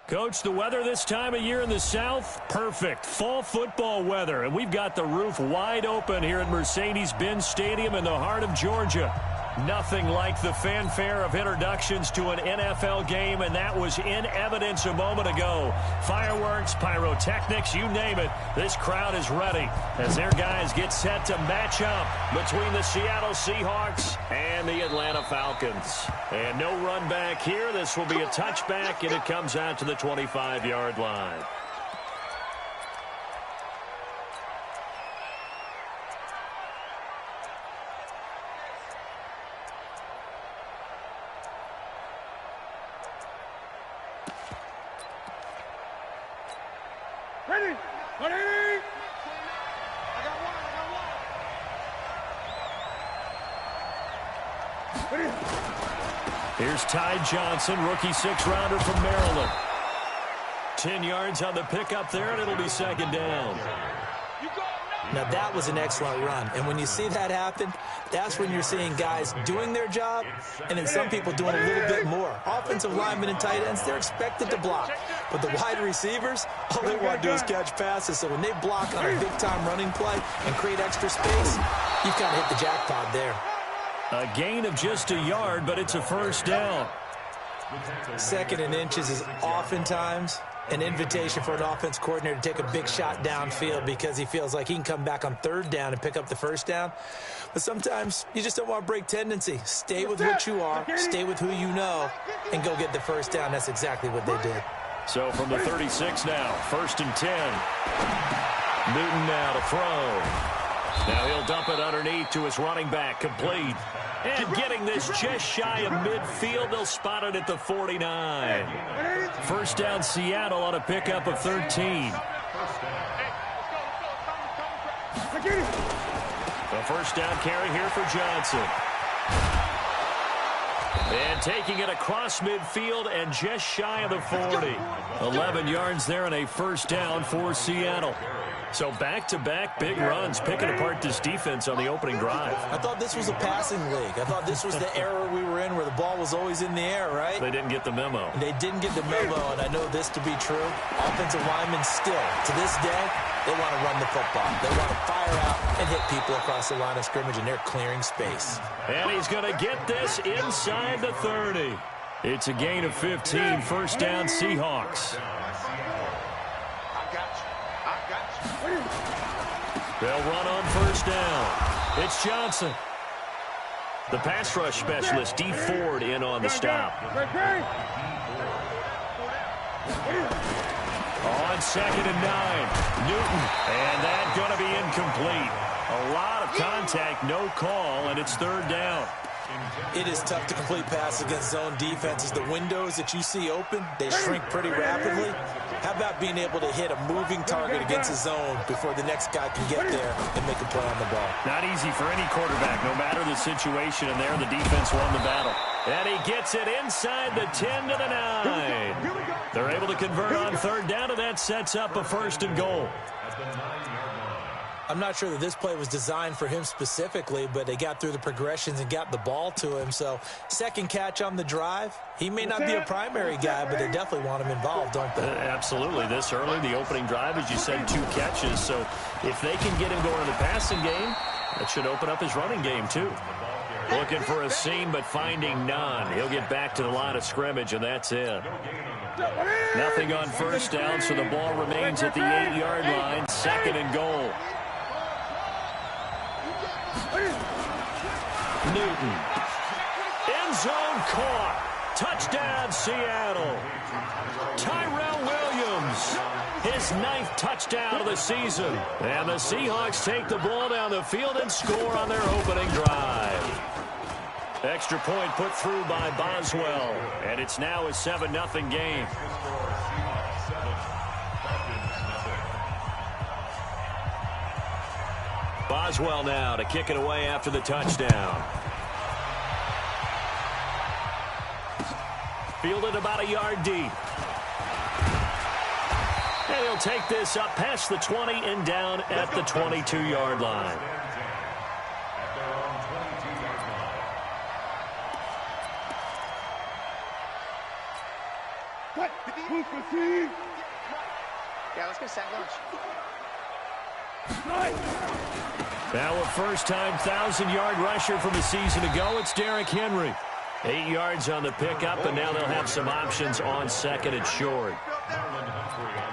Coach, the weather this time of year in the South, perfect. Fall football weather, and we've got the roof wide open here at Mercedes-Benz Stadium in the heart of Georgia. Nothing like the fanfare of introductions to an NFL game, and that was in evidence a moment ago. Fireworks, pyrotechnics, you name it. This crowd is ready as their guys get set to match up between the Seattle Seahawks and the Atlanta Falcons. And no run back here. This will be a touchback, and it comes out to the 25-yard line. Ready? Ready? Here's Ty Johnson, rookie six-rounder from Maryland. 10 yards on the pickup there, and it'll be second down. Now, that was an excellent run. And when you see that happen, that's when you're seeing guys doing their job and then some people doing a little bit more. Offensive linemen and tight ends, they're expected to block. But the wide receivers, all they want to do is catch passes. So when they block on a big-time running play and create extra space, you've kind of hit the jackpot there. A gain of just a yard, but it's a first down. Second and inches is oftentimes an invitation for an offense coordinator to take a big shot downfield because he feels like he can come back on third down and pick up the first down. But sometimes you just don't want to break tendency. Stay with what you are, stay with who you know, and go get the first down. That's exactly what they did. So from the 36 now, first and 10. Newton now to throw. Now he'll dump it underneath to his running back, complete. And getting this just shy of midfield, they'll spot it at the 49. First down Seattle on a pickup of 13. The first down carry here for Johnson. And taking it across midfield and just shy of the 40. 11 yards there and a first down for Seattle. So back-to-back big runs, picking apart this defense on the opening drive. I thought this was a passing league. I thought this was the era we were in where the ball was always in the air, right? They didn't get the memo. They didn't get the memo, and I know this to be true. Offensive linemen still, to this day, they want to run the football. They want to fire out and hit people across the line of scrimmage, and they're clearing space. And he's going to get this inside the 30. It's a gain of 15, first down Seahawks. They'll run on first down. It's Johnson. The pass rush specialist, D. Ford, in on the stop. On second and 9, Newton. And that's going to be incomplete. A lot of contact, no call, and it's third down. It is tough to complete passes against zone defenses. The windows that you see open, they shrink pretty rapidly. How about being able to hit a moving target against a zone before the next guy can get there and make a play on the ball? Not easy for any quarterback, no matter the situation, and there the defense won the battle. And he gets it inside the 10 to the 9. They're able to convert on third down, and that sets up a first and goal. I'm not sure that this play was designed for him specifically, but they got through the progressions and got the ball to him. So second catch on the drive. He may not be a primary guy, but they definitely want him involved, don't they? Absolutely. This early, the opening drive, as you said, 2 catches. So if they can get him going in the passing game, that should open up his running game too. Looking for a seam, but finding none. He'll get back to the line of scrimmage, and that's it. Nothing on first down, so the ball remains at the 8-yard line. Second and goal. Newton. End zone caught. Touchdown, Seattle. Tyrell Williams. His 9th touchdown of the season. And the Seahawks take the ball down the field and score on their opening drive. Extra point put through by Boswell. And it's now a 7-0 game. Boswell now to kick it away after the touchdown. Fielded about a yard deep. And he'll take this up past the 20 and down at the 22-yard line. Yeah, let's go sack lunch. Now a first-time 1,000-yard rusher from a season ago. It's Derrick Henry. 8 yards on the pickup, and now they'll have some options on second and short.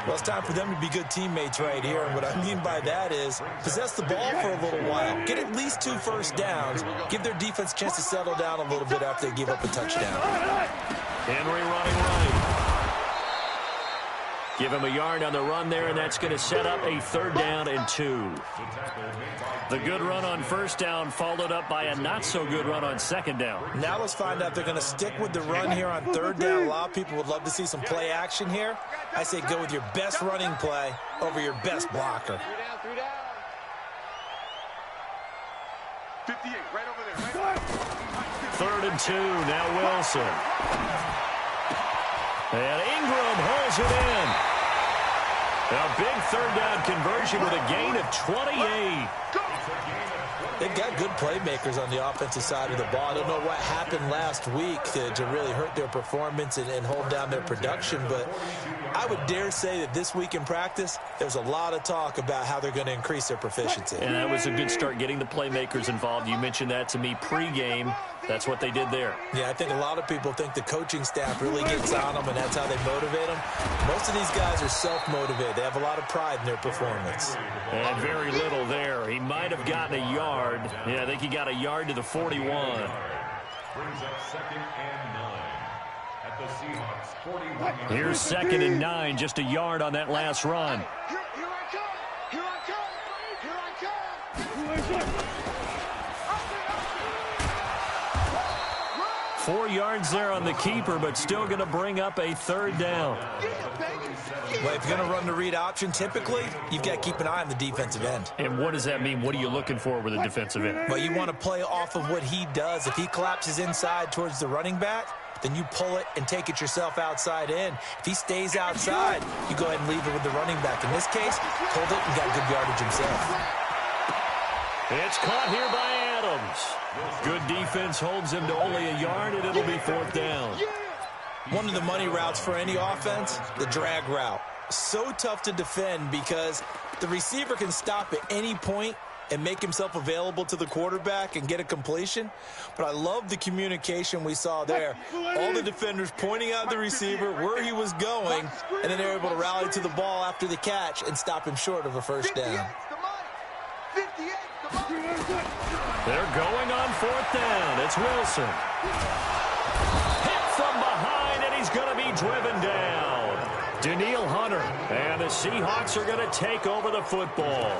Well, it's time for them to be good teammates right here. And what I mean by that is possess the ball for a little while. Get at least 2 first downs. Give their defense a chance to settle down a little bit after they give up a touchdown. Henry running right. Give him a yard on the run there, and that's going to set up a 3rd down and 2. The good run on first down followed up by a not-so-good run on 2nd down. Now let's find out if they're going to stick with the run here on 3rd down. A lot of people would love to see some play action here. I say go with your best running play over your best blocker. 3 down. 58, right over there. 3rd and 2, now Wilson. And Ingram holds it in. A big 3rd down conversion with a gain of 28. They've got good playmakers on the offensive side of the ball. I don't know what happened last week to really hurt their performance and hold down their production, but I would dare say that this week in practice, there's a lot of talk about how they're going to increase their proficiency. And that was a good start, getting the playmakers involved. You mentioned that to me pregame. That's what they did there. Yeah, I think a lot of people think the coaching staff really gets on them, and that's how they motivate them. Most of these guys are self-motivated. They have a lot of pride in their performance. And very little there. He might have gotten a yard. Yeah, I think he got a yard to the 41. Brings up 2nd and 9 at the Seahawks 41. Here's 2nd and 9, just a yard on that last run. Here I come. Here I come. Here I come. 4 yards there on the keeper, but still going to bring up a 3rd down. Well, if you're going to run the read option, typically, you've got to keep an eye on the defensive end. And what does that mean? What are you looking for with a defensive end? Well, you want to play off of what he does. If he collapses inside towards the running back, then you pull it and take it yourself outside in. If he stays outside, you go ahead and leave it with the running back. In this case, pulled it and got good yardage himself. It's caught here by Adams. Good defense holds him to only a yard, and it'll be 4th down. One of the money routes for any offense, the drag route. So tough to defend because the receiver can stop at any point and make himself available to the quarterback and get a completion. But I love the communication we saw there. All the defenders pointing out the receiver, where he was going, and then they're able to rally to the ball after the catch and stop him short of a first down. They're going on 4th down. It's Wilson. Hit from behind, and he's going to be driven down. Danielle Hunter, and the Seahawks are going to take over the football.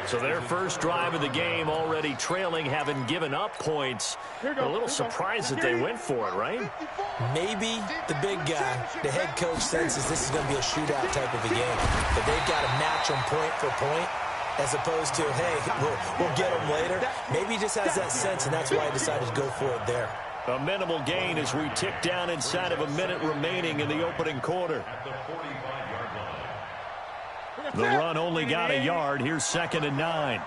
So their first drive of the game already trailing, having given up points. A little surprised that they went for it, right? Maybe the big guy, the head coach, senses this is going to be a shootout type of a game. But they've got to match them point for point, as opposed to, hey, we'll get them later. Maybe he just has that sense, and that's why he decided to go for it there. A minimal gain as we tick down inside of a minute remaining in the opening quarter. The run only got a yard. Here's 2nd and 9.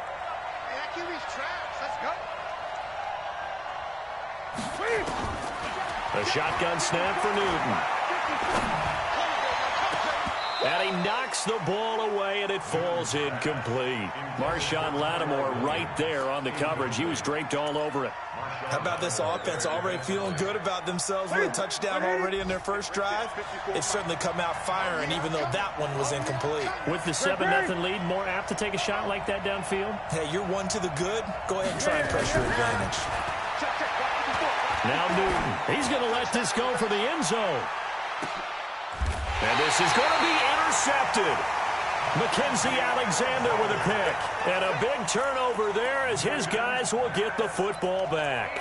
A shotgun snap for Newton. And he knocks the ball away, and it falls incomplete. Marshawn Lattimore right there on the coverage. He was draped all over it. How about this offense already feeling good about themselves with a touchdown already in their first drive? They've certainly come out firing, even though that one was incomplete. With the 7-0 lead, more apt to take a shot like that downfield? Hey, you're one to the good. Go ahead and try and press your advantage. Now Newton. He's going to let this go for the end zone. And this is going to be intercepted. Mackenzie Alexander with a pick. And a big turnover there as his guys will get the football back.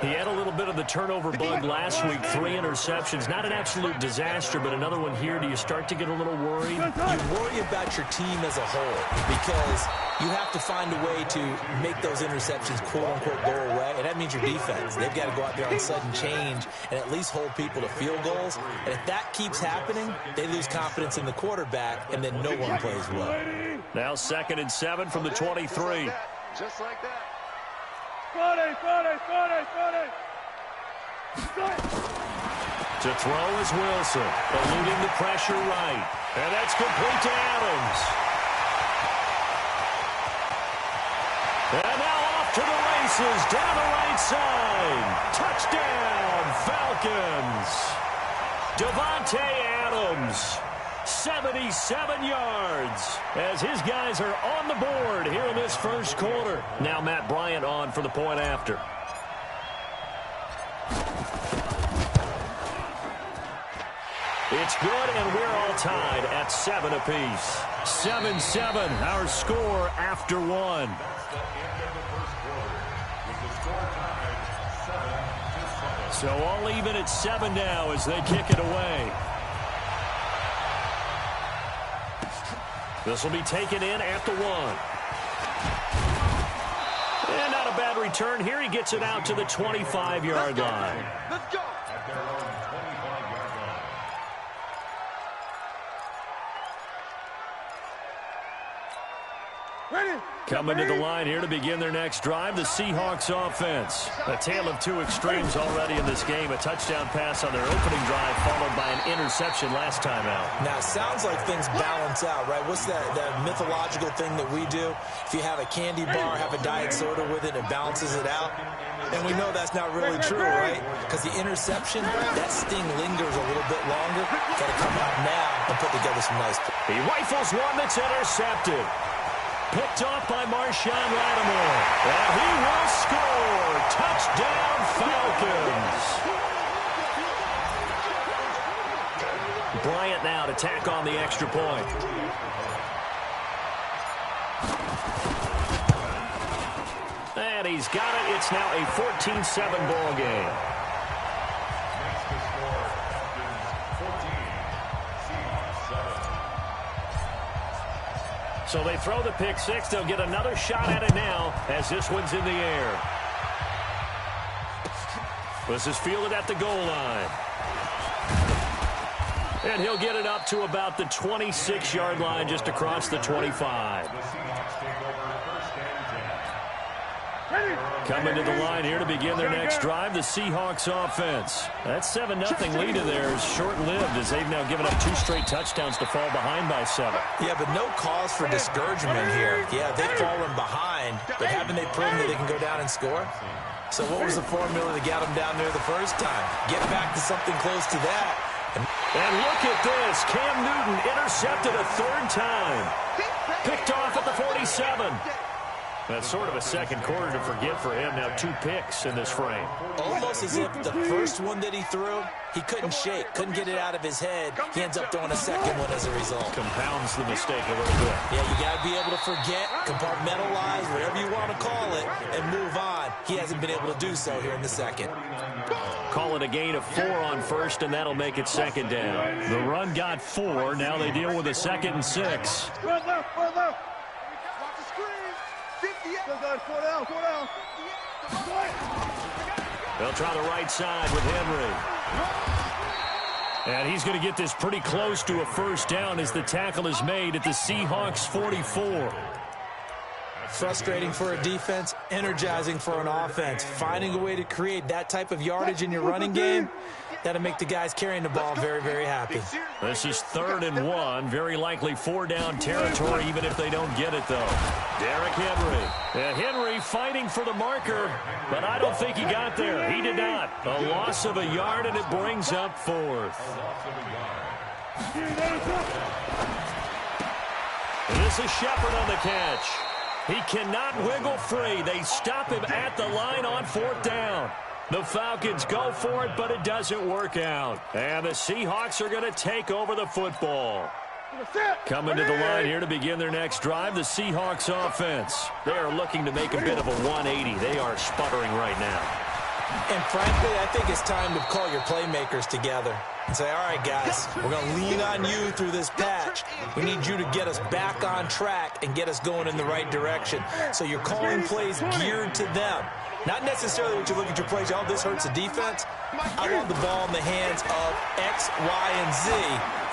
He had a little bit of the turnover bug last week. 3 interceptions. Not an absolute disaster, but another one here. Do you start to get a little worried? You worry about your team as a whole because you have to find a way to make those interceptions, quote-unquote, go away. And that means your defense. They've got to go out there on sudden change and at least hold people to field goals. And if that keeps happening, they lose confidence in the quarterback, and then no one plays well. Now 2nd and 7 from the 23. Just like that. To throw is Wilson, eluding the pressure right. And that's complete to Adams. And now off to the races, down the right side. Touchdown, Falcons. Davante Adams, 77 yards, as his guys are on the board here in this first quarter. Now Matt Bryant on for the point after. It's good, and we're all tied at 7 apiece. 7-7, our score after one. So all even at 7 now as they kick it away. This will be taken in at the 1. And not a bad return here. He gets it out to the 25-yard line. Let's go. Coming to the line here to begin their next drive, the Seahawks offense. A tale of two extremes already in this game. A touchdown pass on their opening drive followed by an interception last time out. Now, it sounds like things balance out, right? What's that mythological thing that we do? If you have a candy bar, have a diet soda with it, it balances it out. And we know that's not really true, right? Because the interception, that sting lingers a little bit longer. Got to come out now and put together some nice plays. He rifles one that's intercepted. Picked off by Marshawn Lattimore. And he will score. Touchdown, Falcons. Bryant now to tack on the extra point. And he's got it. It's now a 14-7 ball game. So they throw the pick six. They'll get another shot at it now as this one's in the air. This is fielded at the goal line. And he'll get it up to about the 26-yard line just across the 25. Coming to the line here to begin their next drive, the Seahawks offense. That 7-0 lead of theirs short-lived as they've now given up 2 straight touchdowns to fall behind by 7. Yeah, but no cause for discouragement here. Yeah, they've fallen behind, but haven't they proven that they can go down and score? So what was the formula that got them down there the first time? Get back to something close to that. And look at this. Cam Newton intercepted a 3rd time. Picked off at the 47. That's sort of a second quarter to forget for him. Now 2 picks in this frame. Almost as if the first one that he threw, he couldn't shake, couldn't get it out of his head. He ends up throwing a second one as a result. Compounds the mistake a little bit. Yeah, you got to be able to forget, compartmentalize, whatever you want to call it, and move on. He hasn't been able to do so here in the second. Call it a gain of 4 on first, and that'll make it 2nd down. The run got 4. Now they deal with a 2nd and 6. Run left, run left. Watch the screen. 58. Go down. They'll try the right side with Henry. And he's going to get this pretty close to a 1st down as the tackle is made at the Seahawks 44. Frustrating for a defense, energizing for an offense. Finding a way to create that type of yardage in your running game, that'll make the guys carrying the ball very, very happy. This is 3rd and 1. Very likely 4-down territory, even if they don't get it, though. Derrick Henry. Henry fighting for the marker, but I don't think he got there. He did not. A loss of a yard, and it brings up 4th. This is Shepard on the catch. He cannot wiggle free. They stop him at the line on 4th down. The Falcons go for it, but it doesn't work out. And the Seahawks are going to take over the football. Coming to the line here to begin their next drive, the Seahawks offense. They are looking to make a bit of a 180. They are sputtering right now. And frankly, I think it's time to call your playmakers together and say, all right, guys, we're going to lean on you through this patch. We need you to get us back on track and get us going in the right direction. So you're calling plays geared to them. Not necessarily when you look at your plays, oh, this hurts the defense. I want the ball in the hands of X, Y, and Z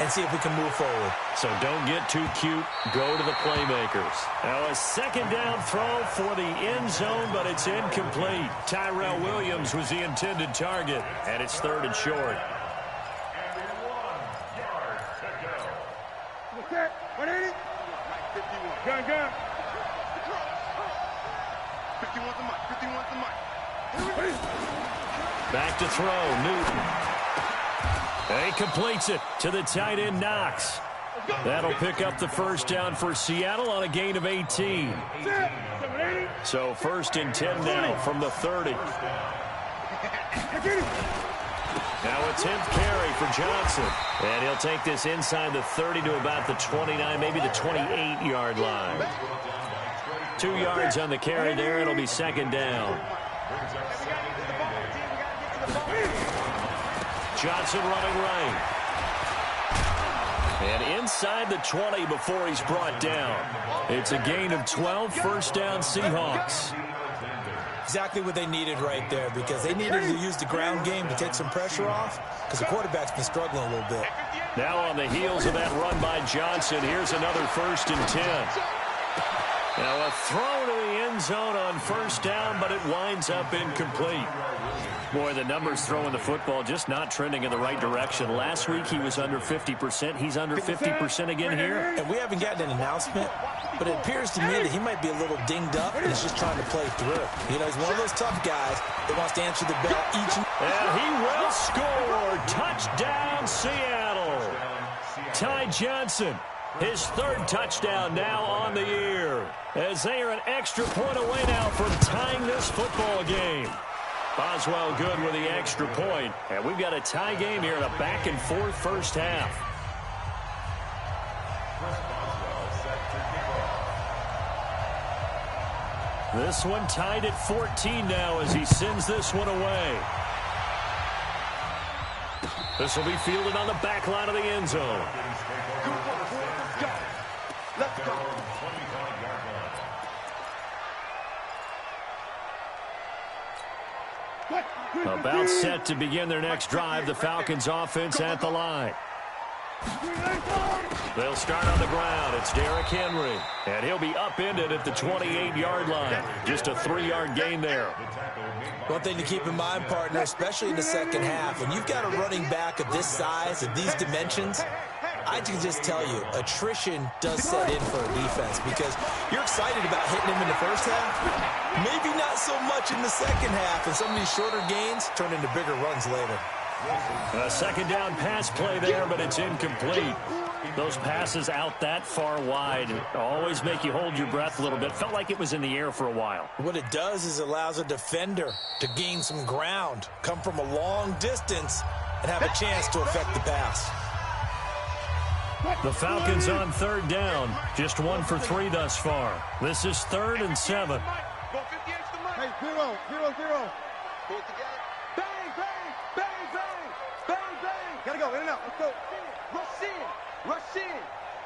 and see if we can move forward. So don't get too cute. Go to the playmakers. Now a 2nd down throw for the end zone, but it's incomplete. Tyrell Williams was the intended target, and it's 3rd and short. Set. 180. Gun, gun. 51's the mic. 51's the mic. Back to throw, Newton. And he completes it to the tight end, Knox. That'll pick up the first down for Seattle on a gain of 18. So 1st and 10 now from the 30. Now a 10th carry for Johnson. And he'll take this inside the 30 to about the 29, maybe the 28-yard line. 2 yards on the carry there. It'll be 2nd down. Johnson running right. And inside the 20 before he's brought down. It's a gain of 12, 1st down Seahawks. Exactly what they needed right there, because they needed to use the ground game to take some pressure off, because the quarterback's been struggling a little bit. Now on the heels of that run by Johnson, here's another 1st and 10. Now a throw to the end zone on 1st down, but it winds up incomplete. Boy, the numbers throwing the football just not trending in the right direction. Last week he was under 50%. He's under 50% again here. And we haven't gotten an announcement, but it appears to me that he might be a little dinged up and is just trying to play through. You know, he's one of those tough guys that wants to answer the bell each and he will score. Touchdown, Seattle. Ty Johnson, his 3rd touchdown now on the year, as they are an extra point away now from tying this football game. Boswell good with the extra point. And we've got a tie game here in a back-and-forth first half. This one tied at 14 now as he sends this one away. This will be fielded on the back line of the end zone. Let's go. About set to begin their next drive, the Falcons offense at the line. They'll start on the ground. It's Derrick Henry. And he'll be upended at the 28-yard line. Just a 3-yard gain there. One thing to keep in mind, partner, especially in the second half, when you've got a running back of this size, of these dimensions, I can just tell you, attrition does set in for a defense, because you're excited about hitting him in the first half. Maybe not so much in the second half, and some of these shorter gains turn into bigger runs later. A 2nd down pass play there, but it's incomplete. Those passes out that far wide always make you hold your breath a little bit. Felt like it was in the air for a while. What it does is allows a defender to gain some ground, come from a long distance, and have a chance to affect the pass. The Falcons on 3rd down. Just 1 for 3 thus far. This is 3rd and 7. Hey, 0, 0, 0. Pull it together. Bang, bang, bang, bang, bang, bang. Gotta go, in and out. Let's go. Rush in. Rush in.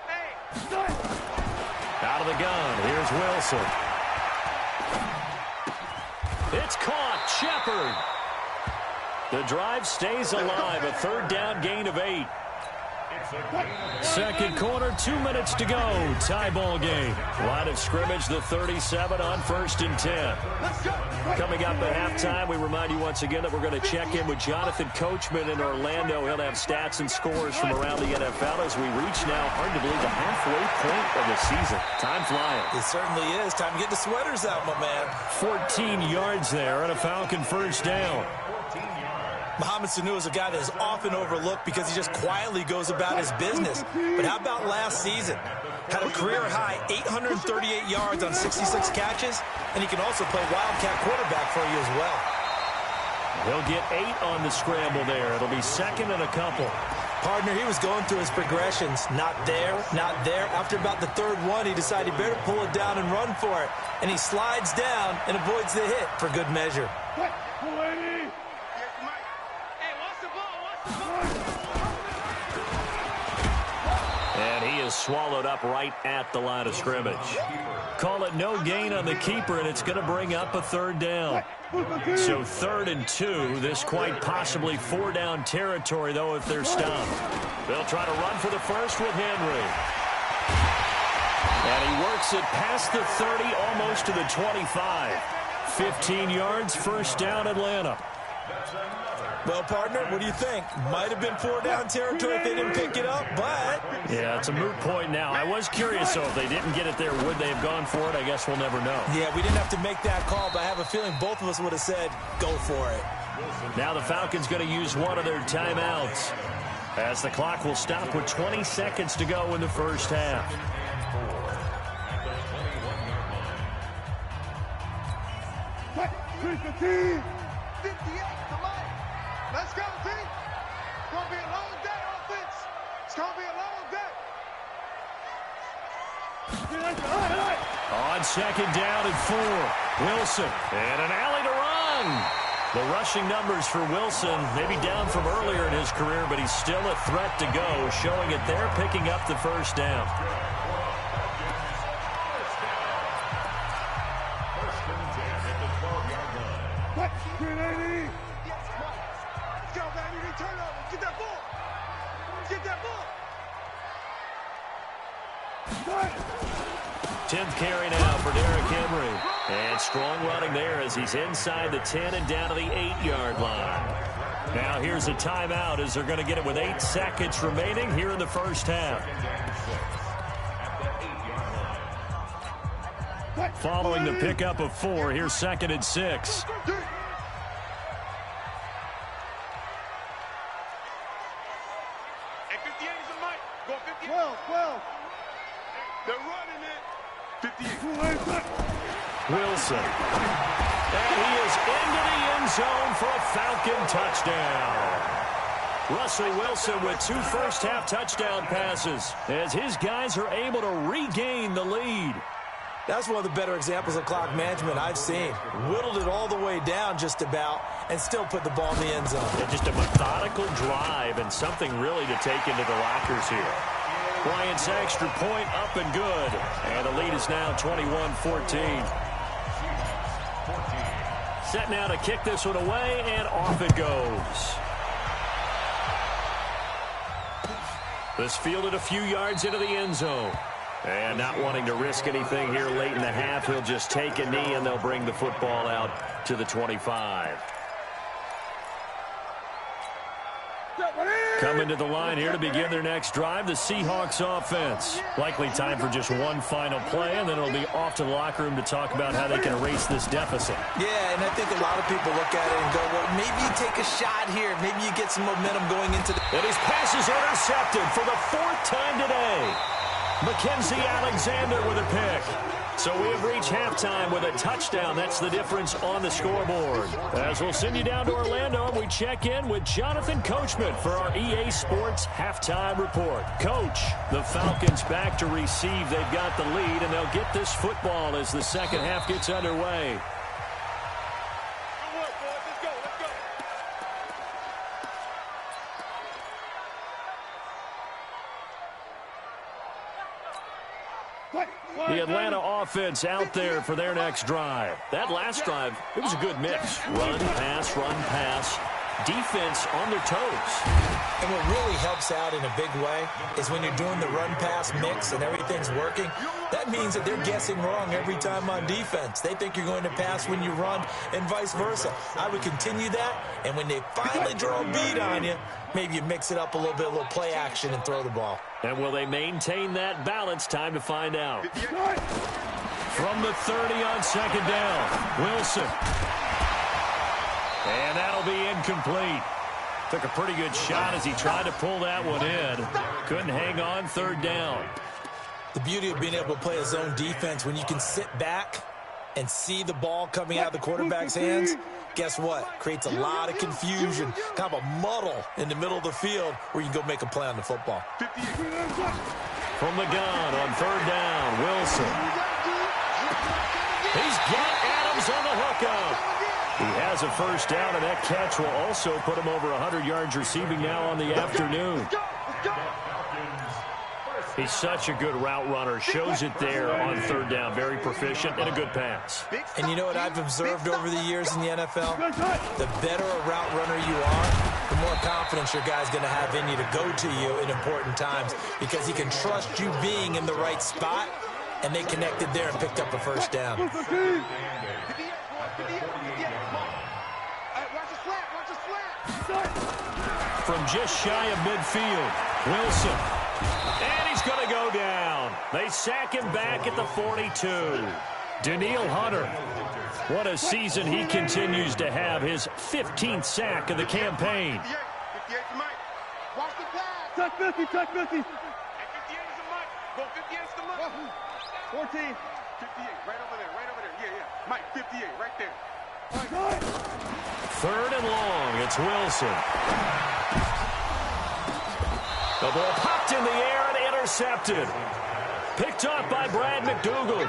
Hey. Out of the gun. Here's Wilson. It's caught. Shepard. The drive stays alive. A 3rd down gain of 8. Second quarter, 2 minutes to go. Tie ball game. Line of scrimmage, the 37 on 1st and 10. Coming up at halftime, we remind you once again that we're going to check in with Jonathan Coachman in Orlando. He'll have stats and scores from around the NFL as we reach now, hard to believe, the halfway point of the season. Time flying. It certainly is. Time to get the sweaters out, my man. 14 yards there and a Falcon 1st down. Mohamed Sanu is a guy that is often overlooked because he just quietly goes about his business. But how about last season? Had a career-high 838 yards on 66 catches, and he can also play wildcat quarterback for you as well. He'll get 8 on the scramble there. It'll be 2nd and a couple. Partner, he was going through his progressions. Not there, not there. After about the 3rd one, he decided he better pull it down and run for it. And he slides down and avoids the hit for good measure. And he is swallowed up right at the line of scrimmage. Call it no gain on the keeper, and it's going to bring up a 3rd down. So 3rd and 2. This quite possibly 4-down territory, though, if they're stopped. They'll try to run for the first with Henry. And he works it past the 30, almost to the 25. 15 yards, 1st down, Atlanta. Well, partner, what do you think? Might have been 4 down territory if they didn't pick it up, but... Yeah, it's a moot point now. I was curious, so if they didn't get it there, would they have gone for it? I guess we'll never know. Yeah, we didn't have to make that call, but I have a feeling both of us would have said, go for it. Now the Falcons going to use one of their timeouts, as the clock will stop with 20 seconds to go in the first half. Team. 58, come on. Let's go, team. It's going to be a long day, offense. It's going to be a long day. On second down and 4, Wilson. And an alley to run. The rushing numbers for Wilson, maybe down from earlier in his career, but he's still a threat to go, showing it there, picking up the first down. Let's go, baby. Turnover. Get that ball. Get that ball. 10th carry now for Derrick Henry. And strong running there as he's inside the 10 and down to the 8-yard line. Now here's a timeout as they're going to get it with 8 seconds remaining here in the first half. Following the pickup of 4, here's 2nd and 6. Wilson. And he is into the end zone for a Falcon touchdown. Russell Wilson with 2 first-half touchdown passes as his guys are able to regain the lead. That's one of the better examples of clock management I've seen. Whittled it all the way down just about and still put the ball in the end zone. Yeah, just a methodical drive and something really to take into the lockers here. Bryant's extra point up and good. And the lead is now 21-14. Set now to kick this one away, and off it goes. This fielded a few yards into the end zone. And not wanting to risk anything here late in the half, he'll just take a knee, and they'll bring the football out to the 25. Coming to the line here to begin their next drive, the Seahawks offense. Likely time for just one final play, and then it'll be off to the locker room to talk about how they can erase this deficit. Yeah, and I think a lot of people look at it and go, well, maybe you take a shot here. Maybe you get some momentum going into the... And his pass is intercepted for the 4th time today. Mackenzie Alexander with a pick. So we have reached halftime with a touchdown. That's the difference on the scoreboard. As we'll send you down to Orlando, we check in with Jonathan Coachman for our EA Sports Halftime Report. Coach, the Falcons back to receive. They've got the lead, and they'll get this football as the second half gets underway. The Atlanta offense out there for their next drive. That last drive, it was a good mix. Run, pass. Defense on their toes. And what really helps out in a big way is when you're doing the run-pass mix and everything's working, that means that they're guessing wrong every time on defense. They think you're going to pass when you run and vice versa. I would continue that, and when they finally draw a beat on you, maybe you mix it up a little bit, play action, and throw the ball. And will they maintain that balance? Time to find out. From the 30 on second down, Wilson. And that'll be incomplete. Took a pretty good shot as he tried to pull that one in. Couldn't hang on, 3rd down. The beauty of being able to play a zone defense when you can sit back and see the ball coming out of the quarterback's hands, guess what? Creates a lot of confusion, kind of a muddle in the middle of the field where you can go make a play on the football. From the gun on 3rd down, Wilson. He's got Adams on the hookup. He has a first down, and that catch will also put him over 100 yards receiving now on the afternoon. He's such a good route runner. Shows it there on 3rd down. Very proficient and a good pass. And you know what I've observed over the years in the NFL? The better a route runner you are, the more confidence your guy's going to have in you to go to you in important times because he can trust you being in the right spot, and they connected there and picked up a first down. From just shy of midfield, Wilson. And he's going to go down. They sack him back at the 42. Danielle Hunter. What a season he continues to have. His 15th sack of the campaign. 58 to Mike. Watch the pass. Tuck 50, tuck 50. 58 is the Mike. Go 58 is the Mike. 14. 58, right over there, right over there. Yeah, yeah. Mike, 58, right there. Third and long. It's Wilson. The ball popped in the air and intercepted. Picked off by Brad McDougal.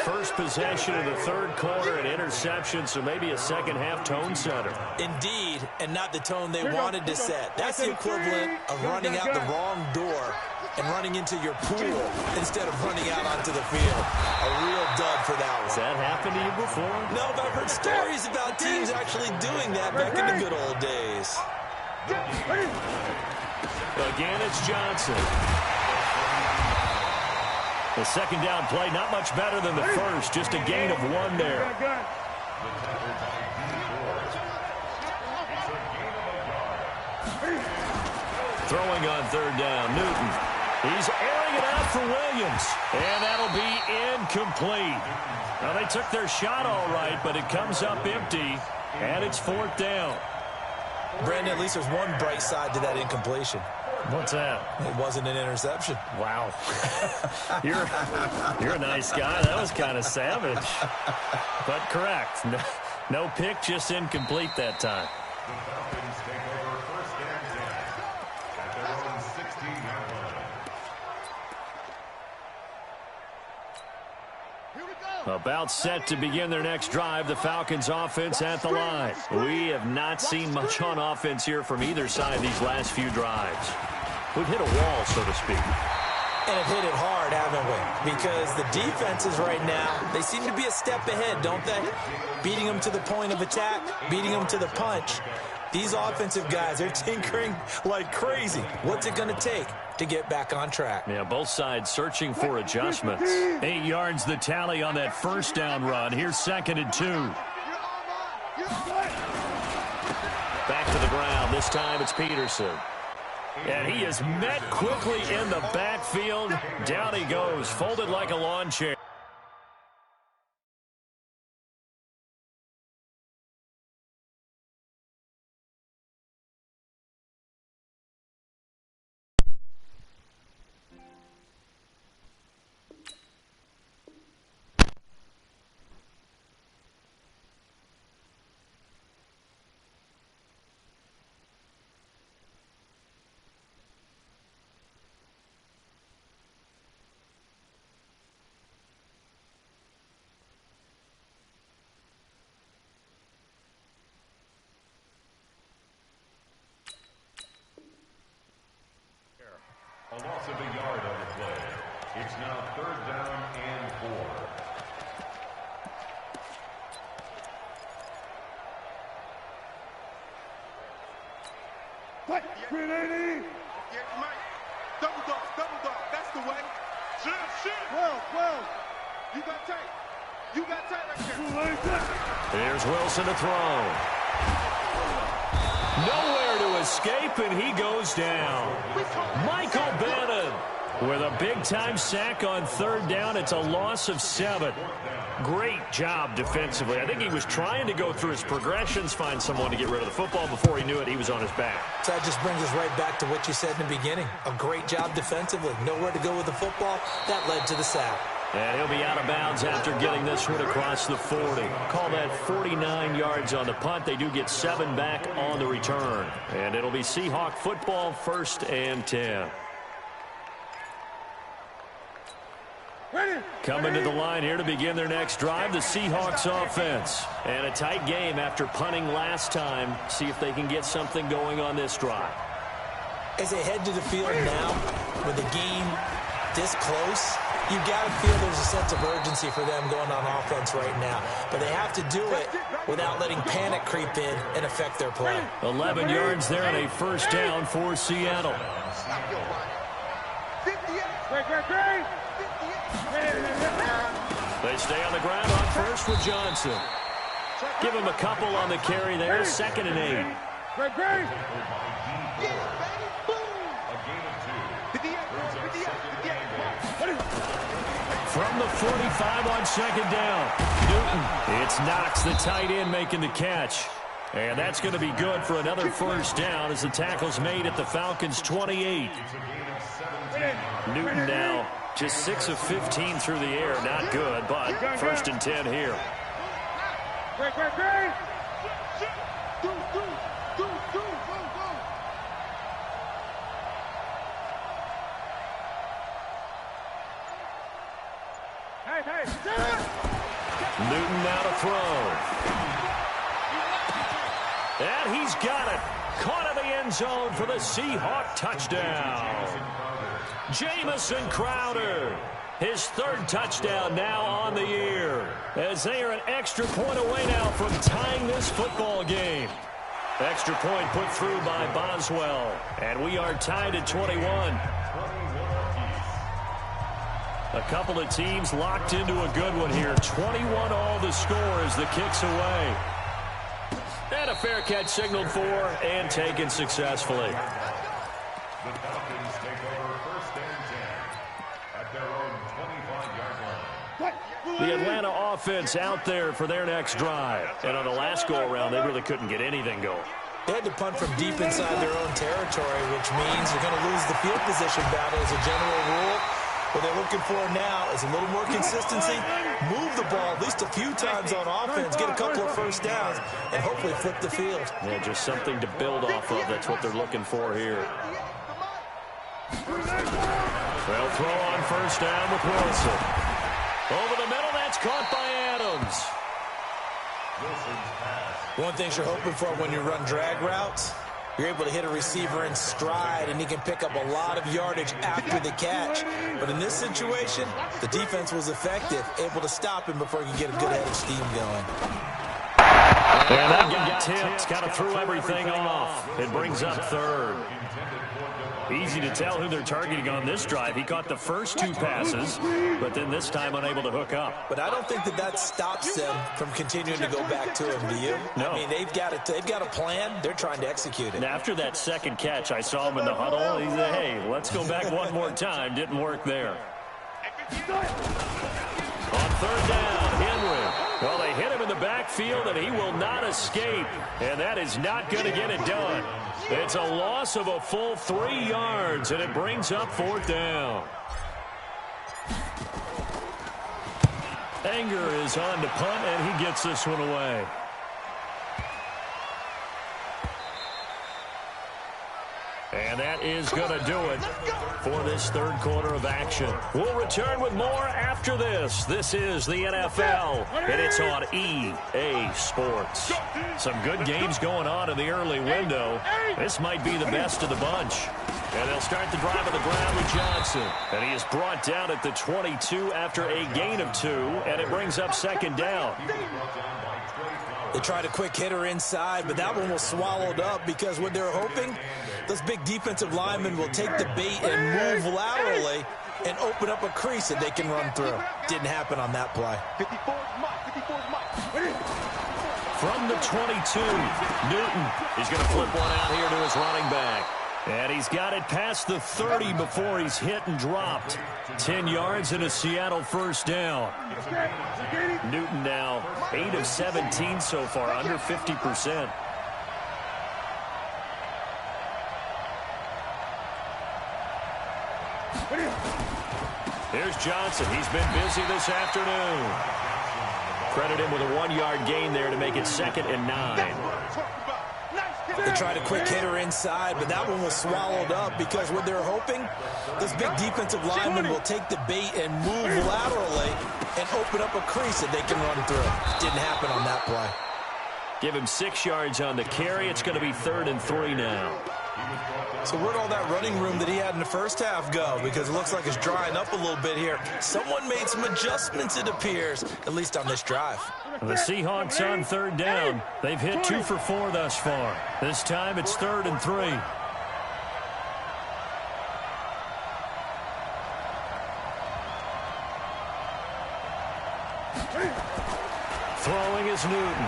First possession of the third quarter, an interception, so maybe a second-half tone setter. Indeed, and not the tone they wanted to set. That's the equivalent of running out the wrong door and running into your pool instead of running out onto the field. A real dud for that one. Has that happened to you before? No, but I've heard stories about teams actually doing that back in the good old days. Again, it's Johnson. The second down play, not much better than the first. Just a gain of 1 there. Throwing on third down, Newton. He's airing it out for Williams. And that'll be incomplete. Now, they took their shot all right, but it comes up empty. And it's fourth down. Brandon, at least there's one bright side to that incompletion. What's that? It wasn't an interception. Wow. You're a nice guy. That was kind of savage. But correct. No pick, just incomplete that time. The Falcons take over first and 10 at their own 16-yard line. About set to begin their next drive, the Falcons offense at the line. We have not seen much on offense here from either side these last few drives. We've hit a wall, so to speak. And have hit it hard, haven't we? Because the defenses right now, they seem to be a step ahead, don't they? Beating them to the point of attack, beating them to the punch. These offensive guys, they're tinkering like crazy. What's it going to take to get back on track? Yeah, both sides searching for adjustments. 8 yards the tally on that first down run. Here's second and 2. Back to the ground. This time it's Peterson. And he is met quickly in the backfield. Down he goes, folded like a lawn chair. A loss of a yard on the play. It's now third down and 4. What? 380. Yeah, Mike. Double dog, double dog. That's the way. Shit. 12. You got tight. You got tight right there. Here's Wilson to throw. Nowhere to escape, and he goes down. Michael Bannon with a big-time sack on third down. It's a loss of 7. Great job defensively. I think he was trying to go through his progressions, find someone to get rid of the football. Before he knew it, he was on his back. So that just brings us right back to what you said in the beginning. A great job defensively. Nowhere to go with the football. That led to the sack. And he'll be out of bounds after getting this one across the 40. Call that 49 yards on the punt. They do get 7 back on the return. And it'll be Seahawk football, first and 10. Coming to the line here to begin their next drive, the Seahawks offense. And a tight game after punting last time. See if they can get something going on this drive. As they head to the field now, with the game this close, you got to feel there's a sense of urgency for them going on offense right now. But they have to do it without letting panic creep in and affect their play. 11 yards there and a first down for Seattle. They stay on the ground on first with Johnson. Give him a couple on the carry there, 2nd and 8. Great, great. From the 45 on second down, Newton. It's Knox, the tight end, making the catch. And that's going to be good for another first down as the tackle's made at the Falcons' 28. Newton now just 6 of 15 through the air. Not good, but first and 10 here. Great, great, great. Newton now to throw. And he's got it. Caught in the end zone for the Seahawk touchdown. Jamison Crowder. His third touchdown now on the year. As they are an extra point away now from tying this football game. Extra point put through by Boswell. And we are tied at 21. A couple of teams locked into a good one here. 21 all the score as the kick's away. And a fair catch signaled for and taken successfully. The Falcons take over first and 10 at their own 25-yard line. The Atlanta offense out there for their next drive. And on the last go-around, they really couldn't get anything going. They had to punt from deep inside their own territory, which means you're going to lose the field position battle as a general rule. What they're looking for now is a little more consistency, move the ball at least a few times on offense, get a couple of first downs, and hopefully flip the field. Yeah, just something to build off of. That's what they're looking for here. They'll throw on first down with Wilson. Over the middle, that's caught by Adams. One thing you're hoping for when you run drag routes, you're able to hit a receiver in stride, and he can pick up a lot of yardage after the catch. But in this situation, the defense was effective, able to stop him before he could get a good head of steam going. And that one got tipped, kind of threw everything off. It brings up third. Easy to tell who they're targeting on this drive. He caught the first two passes, but then this time unable to hook up. But I don't think that stops them from continuing to go back to him, do you? No. I mean, they've got a plan. They're trying to execute it. And after that second catch, I saw him in the huddle. He said, hey, let's go back one more time. Didn't work there. On third down, Henry. Well, they hit him in the backfield, and he will not escape. And that is not going to get it done. It's a loss of a full 3 yards, and it brings up fourth down. Anger is on to punt, and he gets this one away. And that is going to do it for this third quarter of action. We'll return with more after this. This is the NFL, and it's on EA Sports. Some good games going on in the early window. This might be the best of the bunch. And they'll start the drive on the ground with Johnson. And he is brought down at the 22 after a gain of 2, and it brings up second down. They tried a quick hitter inside, but that one was swallowed up because what they're hoping, those big defensive linemen will take the bait and move laterally and open up a crease that they can run through. Didn't happen on that play. From the 22, Newton is going to flip one out here to his running back. And he's got it past the 30 before he's hit and dropped. 10 yards and a Seattle first down. Newton now 8 of 17 so far, under 50%. Here's Johnson. He's been busy this afternoon. Credit him with a 1-yard gain there to make it 2nd and 9. They tried a quick hitter inside, but that one was swallowed up because what they're hoping, those big defensive linemen will take the bait and move laterally and open up a crease that they can run through. Didn't happen on that play. Give him 6 yards on the carry. It's going to be 3rd and 3 now. So where'd all that running room that he had in the first half go? Because it looks like it's drying up a little bit here. Someone made some adjustments, it appears, at least on this drive. The Seahawks on 3rd down. They've hit 2 for 4 thus far. This time it's 3rd and 3. Throwing is Newton.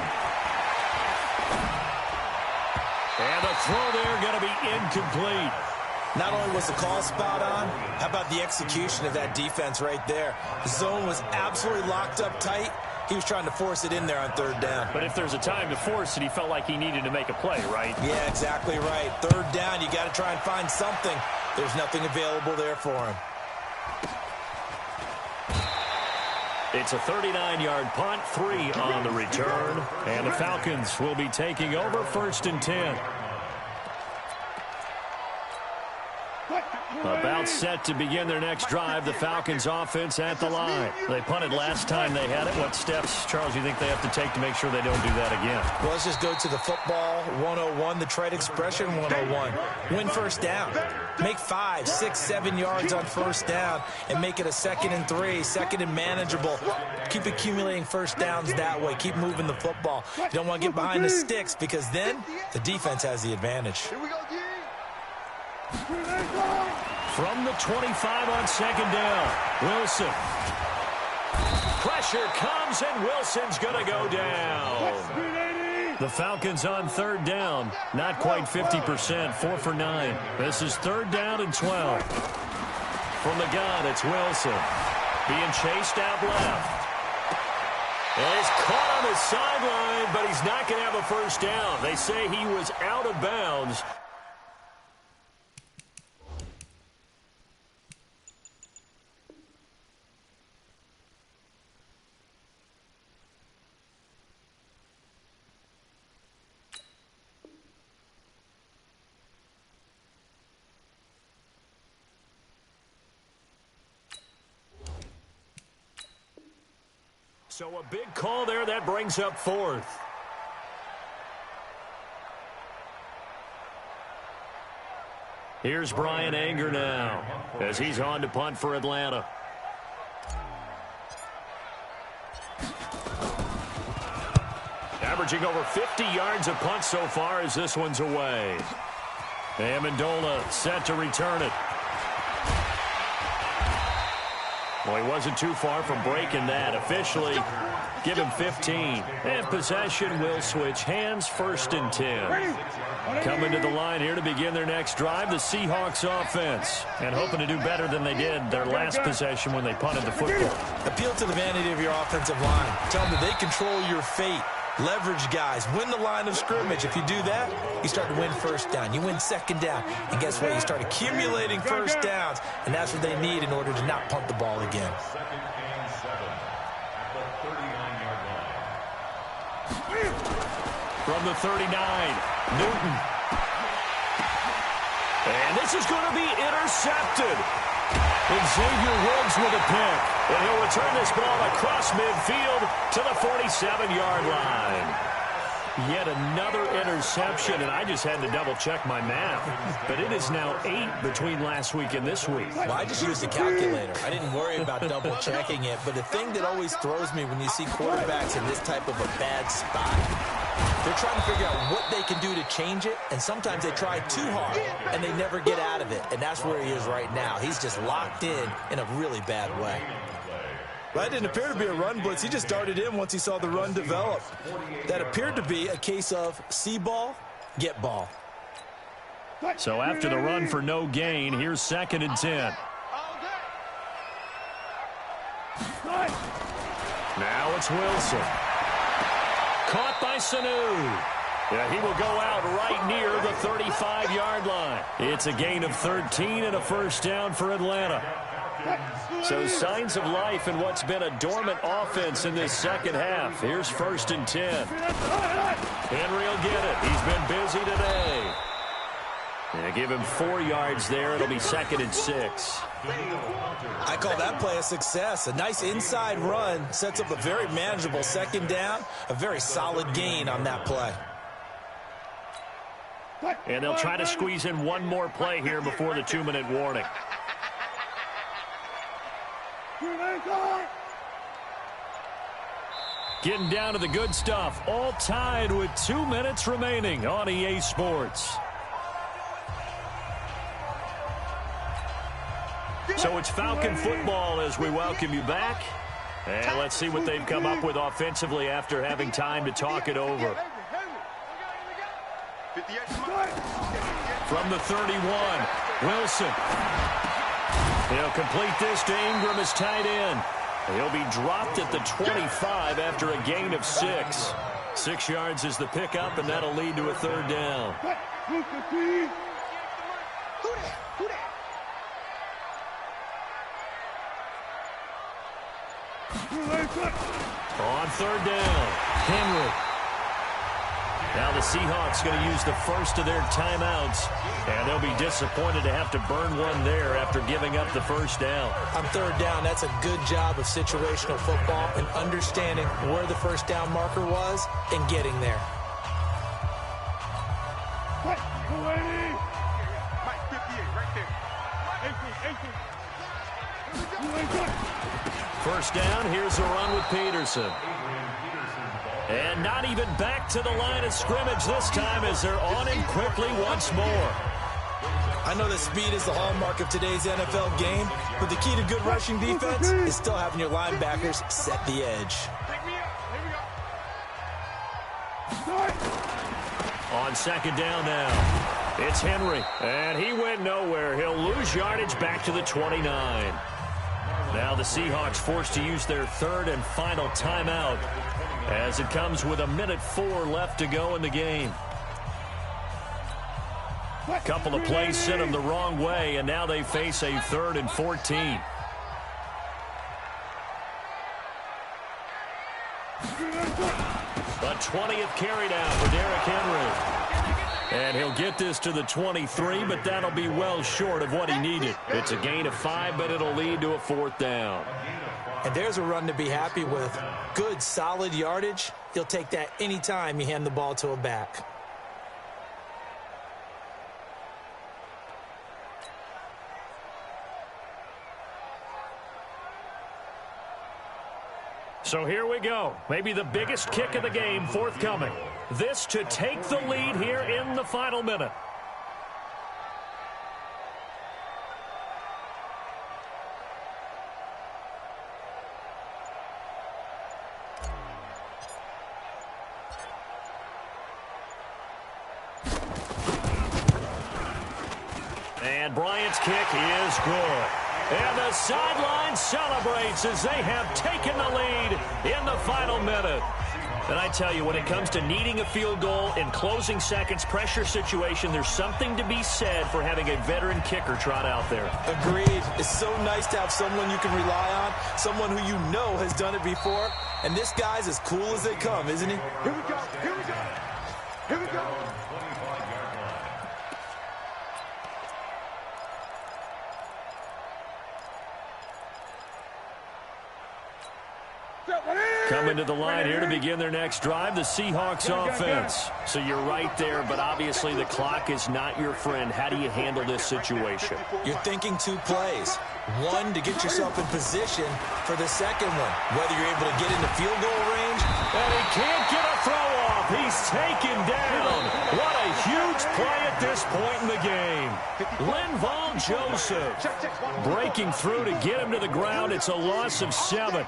And throw there going to be incomplete. Not only was the call spot on, how about the execution of that defense right there? The zone was absolutely locked up tight. He was trying to force it in there on third down. But if there's a time to force it, he felt like he needed to make a play, right? Yeah, exactly right. Third down, you got to try and find something. There's nothing available there for him. It's a 39-yard punt, 3 on the return. And the Falcons will be taking over 1st and 10. About set to begin their next drive, the Falcons offense at the line. They punted last time they had it. What steps, Charles, do you think they have to take to make sure they don't do that again? Well, let's just go to the football 101, the trade expression 101. Win first down. Make 5, 6, 7 yards on first down and make it a 2nd and 3, 2nd and manageable. Keep accumulating first downs that way. Keep moving the football. You don't want to get behind the sticks because then the defense has the advantage. Here we go, G. From the 25 on 2nd down, Wilson. Pressure comes, and Wilson's going to go down. The Falcons on 3rd down, not quite 50%, 4 for 9. This is 3rd down and 12. From the gun, it's Wilson. Being chased out left. And he's caught on the sideline, but he's not going to have a first down. They say he was out of bounds. So a big call there. That brings up 4th. Here's Brian Anger now as he's on to punt for Atlanta. Averaging over 50 yards a punt so far as this one's away. Amendola set to return it. Well, he wasn't too far from breaking that. Officially, give him 15. And possession will switch hands, 1st and 10. Coming to the line here to begin their next drive, the Seahawks offense. And hoping to do better than they did their last possession when they punted the football. Appeal to the vanity of your offensive line. Tell them that they control your fate. Leverage guys. Win the line of scrimmage. If you do that, you start to win first down. You win 2nd down. And guess what? You start accumulating first downs. And that's what they need in order to not punt the ball again. 2nd and 7 at the 39-yard line. From the 39, Newton. And this is going to be intercepted. Xavier Woods with a pick. And he'll return this ball across midfield to the 47-yard line. Yet another interception, and I just had to double-check my math. But it is now 8 between last week and this week. Well, I just used a calculator. I didn't worry about double-checking it. But the thing that always throws me when you see quarterbacks in this type of a bad spot, they're trying to figure out what they can do to change it, and sometimes they try too hard, and they never get out of it. And that's where he is right now. He's just locked in a really bad way. That didn't appear to be a run blitz. He just darted in once he saw the run develop. That appeared to be a case of see ball, get ball. So after the run for no gain, here's 2nd and 10. Now it's Wilson. Caught by Sanu. Yeah, he will go out right near the 35-yard line. It's a gain of 13 and a first down for Atlanta. So signs of life in what's been a dormant offense in this second half. Here's 1st and 10. Henry will get it. He's been busy today. Yeah, give him 4 yards there. It'll be 2nd and 6. I call that play a success. A nice inside run sets up a very manageable 2nd down. A very solid gain on that play. And they'll try to squeeze in one more play here before the 2-minute warning. Getting down to the good stuff. All tied with 2 minutes remaining on EA Sports. So it's Falcon football as we welcome you back. And let's see what they've come up with offensively after having time to talk it over. From the 31, Wilson. He'll complete this to Ingram as tight end. He'll be dropped at the 25 after a gain of 6. 6 yards is the pickup, and that'll lead to a third down. On third down, Henry. Now the Seahawks going to use the first of their timeouts, and they'll be disappointed to have to burn one there after giving up the first down. On third down, that's a good job of situational football and understanding where the first down marker was and getting there. First down, here's a run with Peterson. And not even back to the line of scrimmage this time as they're on him quickly once more. I know that speed is the hallmark of today's NFL game, but the key to good rushing defense is still having your linebackers set the edge. On second down now, it's Henry, and he went nowhere. He'll lose yardage back to the 29. Now the Seahawks forced to use their third and final timeout, as it comes with 1:04 left to go in the game. A couple of plays sent them the wrong way, and now they face a 3rd and 14. A 20th carry down for Derrick Henry. And he'll get this to the 23, but that'll be well short of what he needed. It's a gain of 5, but it'll lead to a 4th down. And there's a run to be happy with. Good, solid yardage. He'll take that anytime you hand the ball to a back. So here we go. Maybe the biggest kick of the game forthcoming. This to take the lead here in the final minute. And Bryant's kick is good. And the sideline celebrates as they have taken the lead in the final minute. And I tell you, when it comes to needing a field goal in closing seconds, pressure situation, there's something to be said for having a veteran kicker trot out there. Agreed. It's so nice to have someone you can rely on, someone who you know has done it before. And this guy's as cool as they come, isn't he? Here we go. Here we go. Here we go. Coming to the line here to begin their next drive, the Seahawks offense. So you're right there, but obviously the clock is not your friend. How do you handle this situation? You're thinking 2 plays. One, to get yourself in position for the second one. Whether you're able to get into field goal range. And he can't get a throw off. He's taken down. What a huge play at this point in the game. Linval Joseph breaking through to get him to the ground. It's a loss of 7.